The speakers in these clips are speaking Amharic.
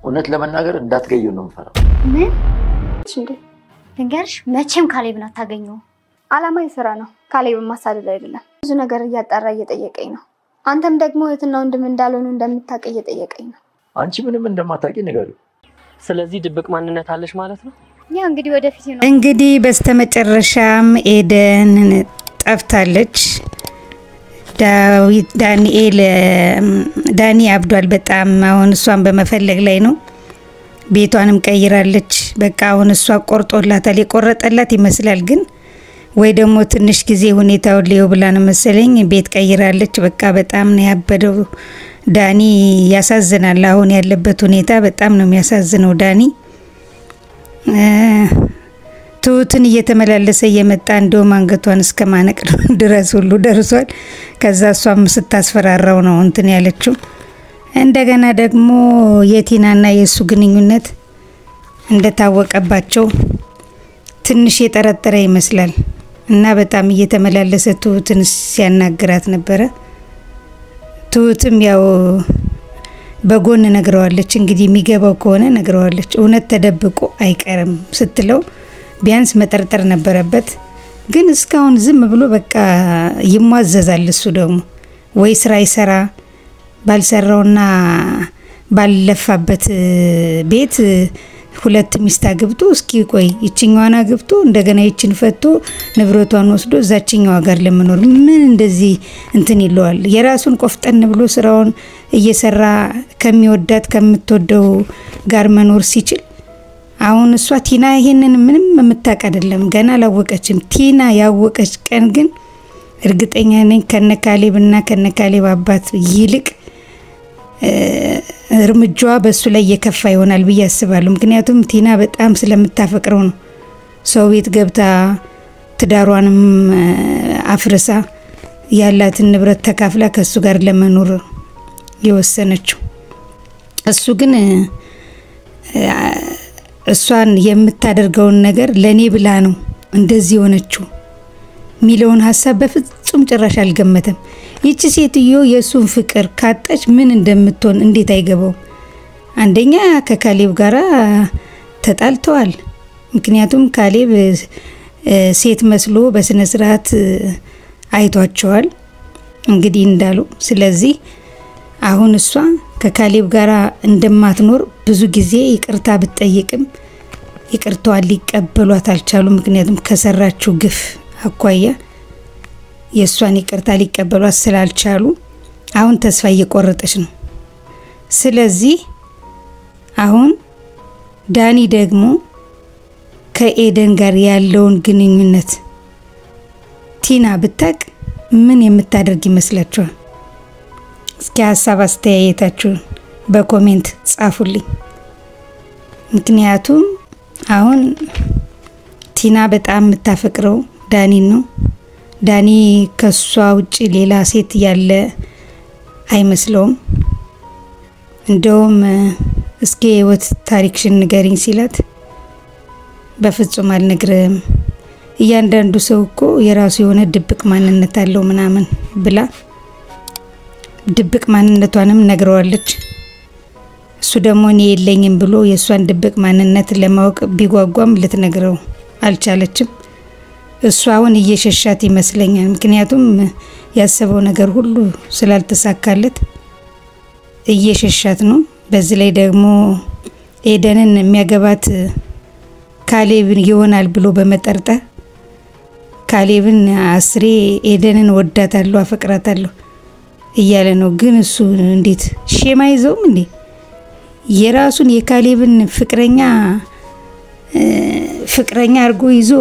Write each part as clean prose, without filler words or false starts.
እውነት ለመናገር እንዳትገዩ ነው የምፈራው። ምን እንዴ? ልንገርሽ መቼም ካሌብን አታገኘው። አላማ ይሰራ ነው። ካሌብን ማሳደድ አይደለም። ብዙ ነገር እያጣራ እየጠየቀኝ ነው። አንተም ደግሞ እህትና ወንድም እንዳልሆኑ እንደምታውቅ እየጠየቀኝ ነው። አንቺ ምንም እንደማታውቂ ንገሪው። ስለዚህ ድብቅ ማንነት አለሽ ማለት ነው? ያ እንግዲህ ወደፊት ነው። እንግዲህ በስተመጨረሻም ኤደን ጠፍታለች። ዳኒ አብዷል በጣም አሁን እሷን በመፈለግ ላይ ነው። ቤቷንም ቀይራለች። በቃ አሁን እሷ ቆርጦላታል። የቆረጠላት ይመስላል ግን ወይ ደግሞ ትንሽ ጊዜ ሁኔታው ሊው ብላ ነው መሰለኝ ቤት ቀይራለች። በቃ በጣም ነው ያበደው ዳኒ። ያሳዝናል። አሁን ያለበት ሁኔታ በጣም ነው የሚያሳዝነው ዳኒ። ትሁትን እየተመላለሰ እየመጣ እንደውም አንገቷን እስከማነቅ ድረስ ሁሉ ደርሷል። ከዛ እሷም ስታስፈራራው ነው እንትን ያለችው። እንደገና ደግሞ የቲናና የሱ ግንኙነት እንደታወቀባቸው ትንሽ የጠረጠረ ይመስላል እና በጣም እየተመላለሰ ትሁትን ሲያናግራት ነበረ። ትሁትም ያው በጎን ነግረዋለች። እንግዲህ የሚገባው ከሆነ ነግረዋለች። እውነት ተደብቆ አይቀርም ስትለው ቢያንስ መጠርጠር ነበረበት። ግን እስካሁን ዝም ብሎ በቃ ይሟዘዛል። እሱ ደግሞ ወይ ስራ ይሰራ ባልሰራውና ባልለፋበት ቤት ሁለት ሚስት አግብቶ እስኪ ቆይ ይችኛዋን አግብቶ እንደገና ይችን ፈቶ ንብረቷን ወስዶ እዛችኛዋ ጋር ለመኖር ምን እንደዚህ እንትን ይለዋል? የራሱን ቆፍጠን ብሎ ስራውን እየሰራ ከሚወዳት ከምትወደው ጋር መኖር ሲችል አሁን እሷ ቲና ይሄንን ምንም የምታውቅ አይደለም። ገና አላወቀችም። ቲና ያወቀች ቀን ግን እርግጠኛ ነኝ ከነካሌብና ከነካሌብ አባት ይልቅ እርምጃዋ በሱ ላይ የከፋ ይሆናል ብዬ አስባለሁ። ምክንያቱም ቲና በጣም ስለምታፈቅረው ነው ሰው ቤት ገብታ ትዳሯንም አፍርሳ ያላትን ንብረት ተካፍላ ከሱ ጋር ለመኖር የወሰነችው። እሱ ግን እሷን የምታደርገውን ነገር ለኔ ብላ ነው እንደዚህ ሆነችው ሚለውን ሐሳብ በፍጹም ጭራሽ አልገመተም። ይቺ ሴትዮ የሱን ፍቅር ካጣች ምን እንደምትሆን እንዴት አይገባው? አንደኛ ከካሌብ ጋራ ተጣልተዋል። ምክንያቱም ካሌብ ሴት መስሎ በስነ ስርዓት አይቷቸዋል እንግዲህ እንዳሉ። ስለዚህ አሁን እሷ ከካሌብ ጋራ እንደማትኖር ብዙ ጊዜ ይቅርታ ብትጠይቅም ይቅርታዋን ሊቀበሏት አልቻሉም። ምክንያቱም ከሰራችው ግፍ አኳያ የሷን ይቅርታ ሊቀበሏት ስላልቻሉ አሁን ተስፋ እየቆረጠች ነው። ስለዚህ አሁን ዳኒ ደግሞ ከኤደን ጋር ያለውን ግንኙነት ቲና ብታቅ ምን የምታደርግ ይመስላችኋል? እስኪ ሐሳብ አስተያየታችሁን በኮሜንት ጻፉልኝ። ምክንያቱም አሁን ቲና በጣም የምታፈቅረው ዳኒ ነው። ዳኒ ከሷ ውጪ ሌላ ሴት ያለ አይመስለውም። እንደውም እስኪ ህይወት ታሪክሽን ንገሪኝ ሲላት በፍጹም አልነግርም፣ እያንዳንዱ ሰው እኮ የራሱ የሆነ ድብቅ ማንነት አለው ምናምን ብላ ድብቅ ማንነቷንም ነግረዋለች። እሱ ደግሞ እኔ የለኝም ብሎ የሷን ድብቅ ማንነት ለማወቅ ቢጓጓም ልትነግረው አልቻለችም። እሱ አሁን እየሸሻት ይመስለኛል። ምክንያቱም ያሰበው ነገር ሁሉ ስላልተሳካለት እየሸሻት ነው። በዚህ ላይ ደግሞ ኤደንን የሚያገባት ካሌብን ይሆናል ብሎ በመጠርጠር ካሌብን አስሬ ኤደንን ወዳታለሁ አፈቅራታለሁ እያለ ነው። ግን እሱ እንዴት ሼማ ይዘውም እንዴ የራሱን የካሌብን ፍቅረኛ አርጎ ይዞ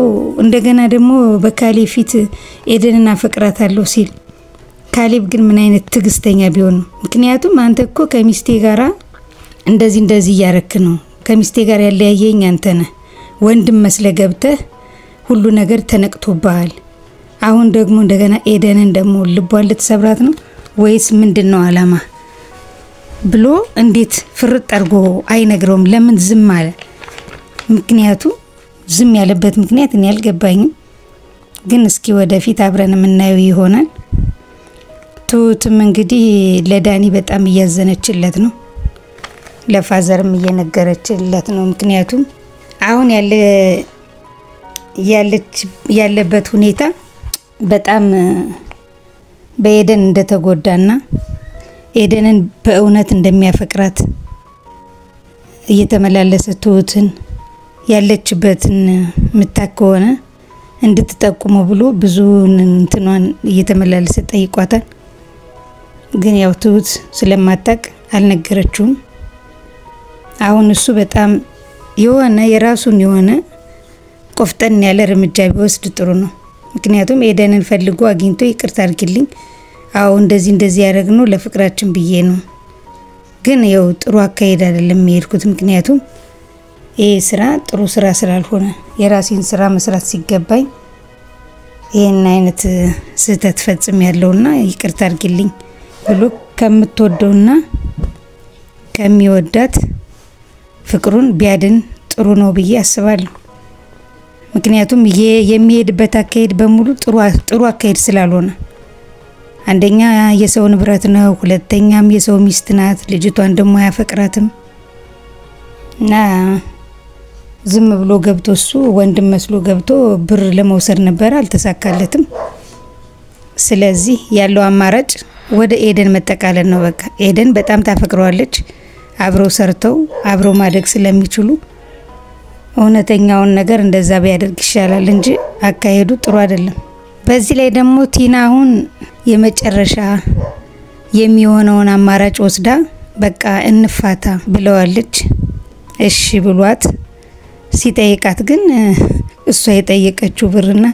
እንደገና ደግሞ በካሌብ ፊት ኤደንን አፈቅራታለሁ ሲል ካሌብ ግን ምን አይነት ትግስተኛ ቢሆን ነው? ምክንያቱም አንተ እኮ ከሚስቴ ጋራ እንደዚህ ያረክ ነው። ከሚስቴ ጋር ያለያየኝ አንተ ነህ። ወንድም መስለ ገብተህ ሁሉ ነገር ተነቅቶብሃል። አሁን ደግሞ እንደገና ኤደንን ደግሞ ልቧን ልትሰብራት ነው ወይስ ምንድነው አላማ ብሎ እንዴት ፍርጥ አርጎ አይነግረውም? ለምን ዝም አለ? ምክንያቱ ዝም ያለበት ምክንያት እኔ አልገባኝም። ግን እስኪ ወደፊት አብረን የምናየው ይሆናል። ትሁትም እንግዲህ ለዳኒ በጣም እያዘነችለት ነው። ለፋዘርም እየነገረችለት ነው። ምክንያቱም አሁን ያለበት ሁኔታ በጣም በኤደን እንደተጎዳና ኤደንን በእውነት እንደሚያፈቅራት እየተመላለሰ ትሁትን ያለችበትን ምታከሆነ እንድትጠቁመው ብሎ ብዙ እንትኗን እየተመላለሰ ጠይቋታል። ግን ያው ትሁት ስለማታቅ አልነገረችውም። አሁን እሱ በጣም የሆነ የራሱን የሆነ ቆፍጠን ያለ እርምጃ ቢወስድ ጥሩ ነው። ምክንያቱም ኤደንን ፈልጎ አግኝቶ ይቅርታ አድርግልኝ፣ አዎ እንደዚህ ያደረግነው ለፍቅራችን ብዬ ነው፣ ግን ያው ጥሩ አካሄድ አይደለም የሄድኩት። ምክንያቱም ይሄ ስራ ጥሩ ስራ ስላልሆነ የራሴን ስራ መስራት ሲገባኝ ይሄን አይነት ስህተት ፈጽም ያለውና ይቅርታ አድርግልኝ ብሎ ከምትወደውና ከሚወዳት ፍቅሩን ቢያድን ጥሩ ነው ብዬ አስባለሁ። ምክንያቱም የሚሄድበት አካሄድ በሙሉ ጥሩ አካሄድ ስላልሆነ አንደኛ የሰው ንብረት ነው፣ ሁለተኛም የሰው ሚስት ናት፣ ልጅቷን ደግሞ አያፈቅራትም እና ዝም ብሎ ገብቶ እሱ ወንድም መስሎ ገብቶ ብር ለመውሰድ ነበር፣ አልተሳካለትም። ስለዚህ ያለው አማራጭ ወደ ኤደን መጠቃለል ነው። በቃ ኤደን በጣም ታፈቅረዋለች። አብረው ሰርተው አብረው ማደግ ስለሚችሉ እውነተኛውን ነገር እንደዛ ቢያደርግ ይሻላል እንጂ አካሄዱ ጥሩ አይደለም። በዚህ ላይ ደግሞ ቲና አሁን የመጨረሻ የሚሆነውን አማራጭ ወስዳ በቃ እንፋታ ብለዋለች። እሺ ብሏት ሲጠይቃት ግን እሷ የጠየቀችው ብርና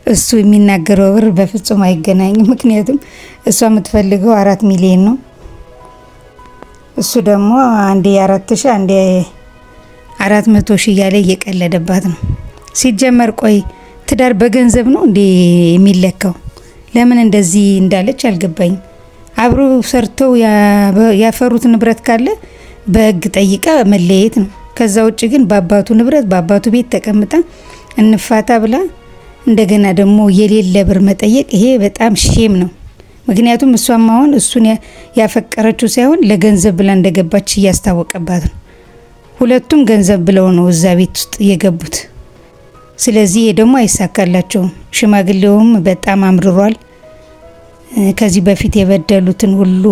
እሱ የሚናገረው ብር በፍጹም አይገናኝም። ምክንያቱም እሷ የምትፈልገው 4 ሚሊዮን ነው፣ እሱ ደግሞ አንዴ 4000 አንዴ 400,000 እያለ እየቀለደባት ነው። ሲጀመር ቆይ ትዳር በገንዘብ ነው እንዴ የሚለካው? ለምን እንደዚህ እንዳለች አልገባኝም። አብሮ ሰርተው ያፈሩት ንብረት ካለ በህግ ጠይቃ መለየት ነው። ከዛ ውጭ ግን በአባቱ ንብረት በአባቱ ቤት ተቀምጣ እንፋታ ብላ እንደገና ደግሞ የሌለ ብር መጠየቅ ይሄ በጣም ሼም ነው። ምክንያቱም እሷም አሁን እሱን ያፈቀረችው ሳይሆን ለገንዘብ ብላ እንደገባች እያስታወቀባት ነው። ሁለቱም ገንዘብ ብለው ነው እዛ ቤት ውስጥ የገቡት። ስለዚህ ደግሞ አይሳካላቸውም። ሽማግሌውም በጣም አምርሯል። ከዚህ በፊት የበደሉትን ሁሉ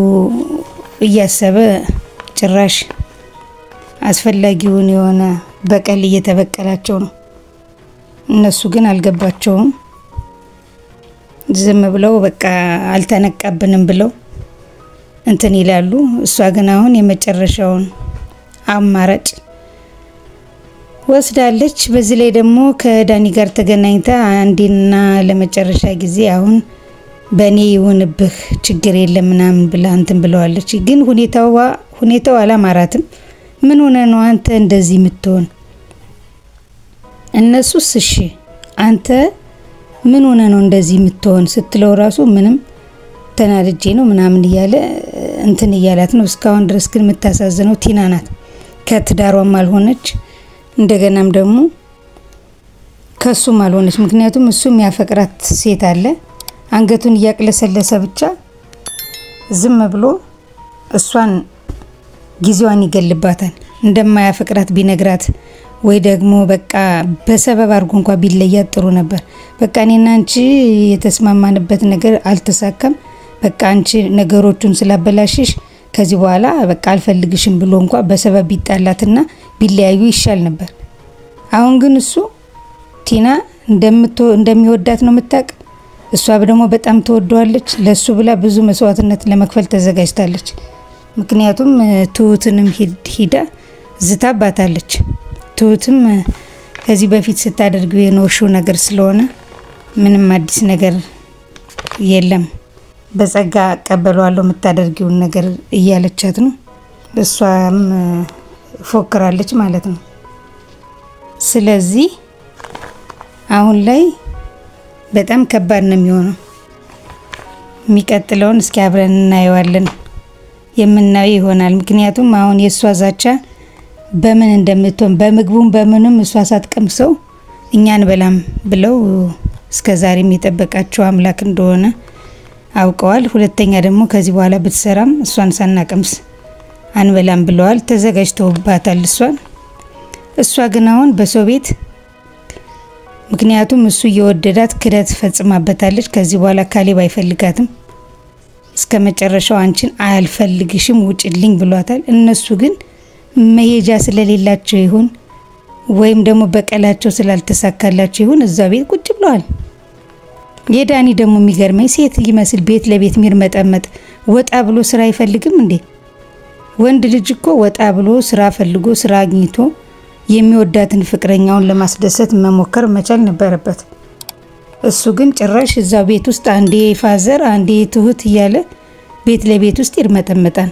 እያሰበ ጭራሽ አስፈላጊውን የሆነ በቀል እየተበቀላቸው ነው። እነሱ ግን አልገባቸውም። ዝም ብለው በቃ አልተነቃብንም ብለው እንትን ይላሉ። እሷ ግን አሁን የመጨረሻውን አማራጭ ወስዳለች። በዚህ ላይ ደግሞ ከዳኒ ጋር ተገናኝታ አንዴና ለመጨረሻ ጊዜ አሁን በኔ ይሁንብህ ችግር የለም ምናምን ብላ እንትን ብለዋለች። ግን ሁኔታው አላማራትም። ምን ሆነ ነው አንተ እንደዚህ የምትሆን? እነሱስ እሺ አንተ ምን ሆነ ነው እንደዚህ የምትሆን ስትለው ራሱ ምንም ተናድጄ ነው ምናምን እያለ እንትን እያላት ነው። እስካሁን ድረስ ግን የምታሳዝነው ቲና ናት። ከትዳሯም አልሆነች፣ እንደገናም ደግሞ ከሱም አልሆነች። ምክንያቱም እሱም ያፈቅራት ሴት አለ። አንገቱን እያቅለሰለሰ ብቻ ዝም ብሎ እሷን ጊዜዋን ይገልባታል። እንደማያፈቅራት ቢነግራት ወይ ደግሞ በቃ በሰበብ አድርጎ እንኳን ቢለያት ጥሩ ነበር። በቃ እኔና አንቺ የተስማማንበት ነገር አልተሳካም፣ በቃ አንቺ ነገሮቹን ስላበላሽሽ ከዚህ በኋላ በቃ አልፈልግሽም ብሎ እንኳን በሰበብ ቢጣላትና ቢለያዩ ይሻል ነበር። አሁን ግን እሱ ቲና እንደሚወዳት ነው የምታውቅ። እሷ ደግሞ በጣም ተወደዋለች። ለሱ ብላ ብዙ መስዋዕትነት ለመክፈል ተዘጋጅታለች። ምክንያቱም ትሁትንም ሂዳ ዝታባታለች። ትሁትም ከዚህ በፊት ስታደርገው የኖርሽው ነገር ስለሆነ ምንም አዲስ ነገር የለም፣ በጸጋ አቀበሏለሁ የምታደርጊውን ነገር እያለቻት ነው። እሷም ፎክራለች ማለት ነው። ስለዚህ አሁን ላይ በጣም ከባድ ነው የሚሆነው። የሚቀጥለውን እስኪ አብረን እናየዋለን፣ የምናየው ይሆናል። ምክንያቱም አሁን የሷ ዛቻ በምን እንደምትሆን በምግቡም በምንም እሷ ሳትቀምሰው እኛን በላም ብለው እስከዛሬ የሚጠበቃቸው አምላክ እንደሆነ አውቀዋል። ሁለተኛ ደግሞ ከዚህ በኋላ ብትሰራም እሷን ሳናቀምስ አንበላም ብለዋል። ተዘጋጅተውባታል እሷ ግን አሁን በሰው ቤት ምክንያቱም እሱ እየወደዳት ክደት ፈጽማበታለች። ከዚህ በኋላ ካሌብ አይፈልጋትም። እስከ መጨረሻው አንቺን አልፈልግሽም ውጭልኝ ብሏታል። እነሱ ግን መሄጃ ስለሌላቸው ይሁን ወይም ደግሞ በቀላቸው ስላልተሳካላቸው ይሁን እዛ ቤት ቁጭ ብለዋል። የዳኒ ደግሞ የሚገርመኝ ሴት ይመስል ቤት ለቤት ሚርመጠመጥ ወጣ ብሎ ስራ አይፈልግም እንዴ? ወንድ ልጅ እኮ ወጣ ብሎ ስራ ፈልጎ ስራ አግኝቶ የሚወዳትን ፍቅረኛውን ለማስደሰት መሞከር መቻል ነበረበት። እሱ ግን ጭራሽ እዛ ቤት ውስጥ አንዴ ፋዘር አንዴ ትሁት እያለ ቤት ለቤት ውስጥ ይርመጠመጣል።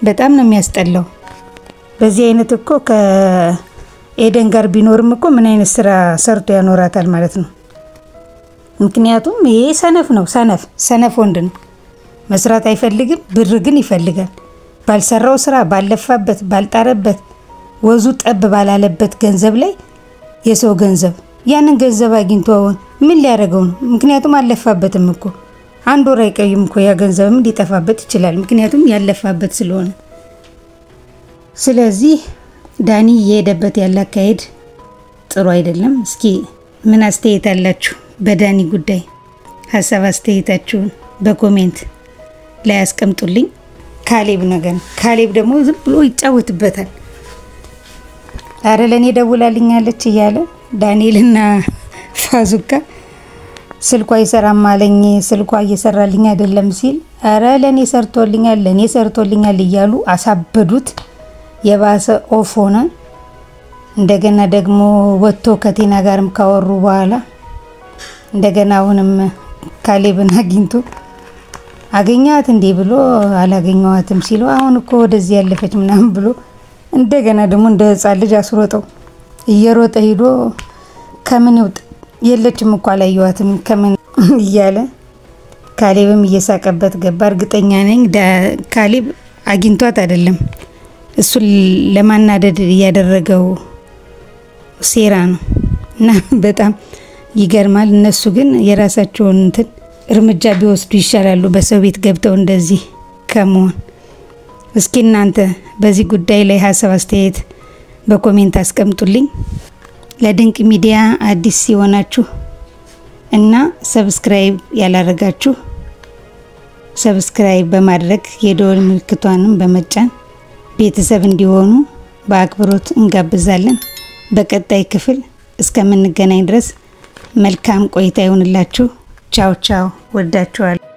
በጣም ነው የሚያስጠላው። በዚህ አይነት እኮ ከኤደን ጋር ቢኖርም እኮ ምን አይነት ስራ ሰርቶ ያኖራታል ማለት ነው። ምክንያቱም ይሄ ሰነፍ ነው። ሰነፍ ወንድ ነው። መስራት አይፈልግም፣ ብር ግን ይፈልጋል። ባልሰራው ስራ ባለፋበት ባልጣረበት ወዙ ጠብ ባላለበት ገንዘብ ላይ የሰው ገንዘብ ያንን ገንዘብ አግኝቶ ምን ሊያደርገው ነው? ምክንያቱም አለፋበትም እኮ አንድ ወር አይቀይም እኮ ያ ገንዘብም ሊጠፋበት ይችላል። ምክንያቱም ያለፋበት ስለሆነ። ስለዚህ ዳኒ የሄደበት ያለ አካሄድ ጥሩ አይደለም። እስኪ ምን አስተያየት አላችሁ በዳኒ ጉዳይ? ሀሳብ አስተያየታችሁን በኮሜንት ላይ አስቀምጡልኝ። ካሌብ ደግሞ ዝም ብሎ ይጫወትበታል። አረ ለኔ ደውላልኛለች እያለ ዳንኤልና ፋዙካ ስልኳ ይሰራም አለኝ ስልኳ እየሰራልኝ አይደለም ሲል አረ ለኔ ሰርቶልኛል እያሉ አሳበዱት። የባሰ ኦፍ ሆነ። እንደገና ደግሞ ወጥቶ ከቴና ጋርም ካወሩ በኋላ እንደገና አሁንም ካሌብን አግኝቶ አገኛት እንዴ ብሎ አላገኘዋትም ሲለው አሁን እኮ ወደዚህ ያለፈች ምናምን ብሎ እንደገና ደግሞ እንደ ህፃን ልጅ አስሮጠው እየሮጠ ሄዶ ከምን ይውጥ የለችም እኮ አላየዋትም ከምን እያለ ካሌብም እየሳቀበት ገባ። እርግጠኛ ነኝ ካሌብ አግኝቷት አይደለም እሱ ለማናደድ ያደረገው ሴራ ነው እና በጣም ይገርማል። እነሱ ግን የራሳቸውን እርምጃ ቢወስዱ ይሻላሉ በሰው ቤት ገብተው እንደዚህ ከመሆን። እስኪ እናንተ በዚህ ጉዳይ ላይ ሀሳብ አስተያየት በኮሜንት አስቀምጡልኝ። ለድንቅ ሚዲያ አዲስ ሲሆናችሁ እና ሰብስክራይብ ያላረጋችሁ ሰብስክራይብ በማድረግ የደወል ምልክቷንም በመጫን ቤተሰብ እንዲሆኑ በአክብሮት እንጋብዛለን። በቀጣይ ክፍል እስከምንገናኝ ድረስ መልካም ቆይታ ይሁንላችሁ። ቻው ቻው። ወዳችኋለሁ።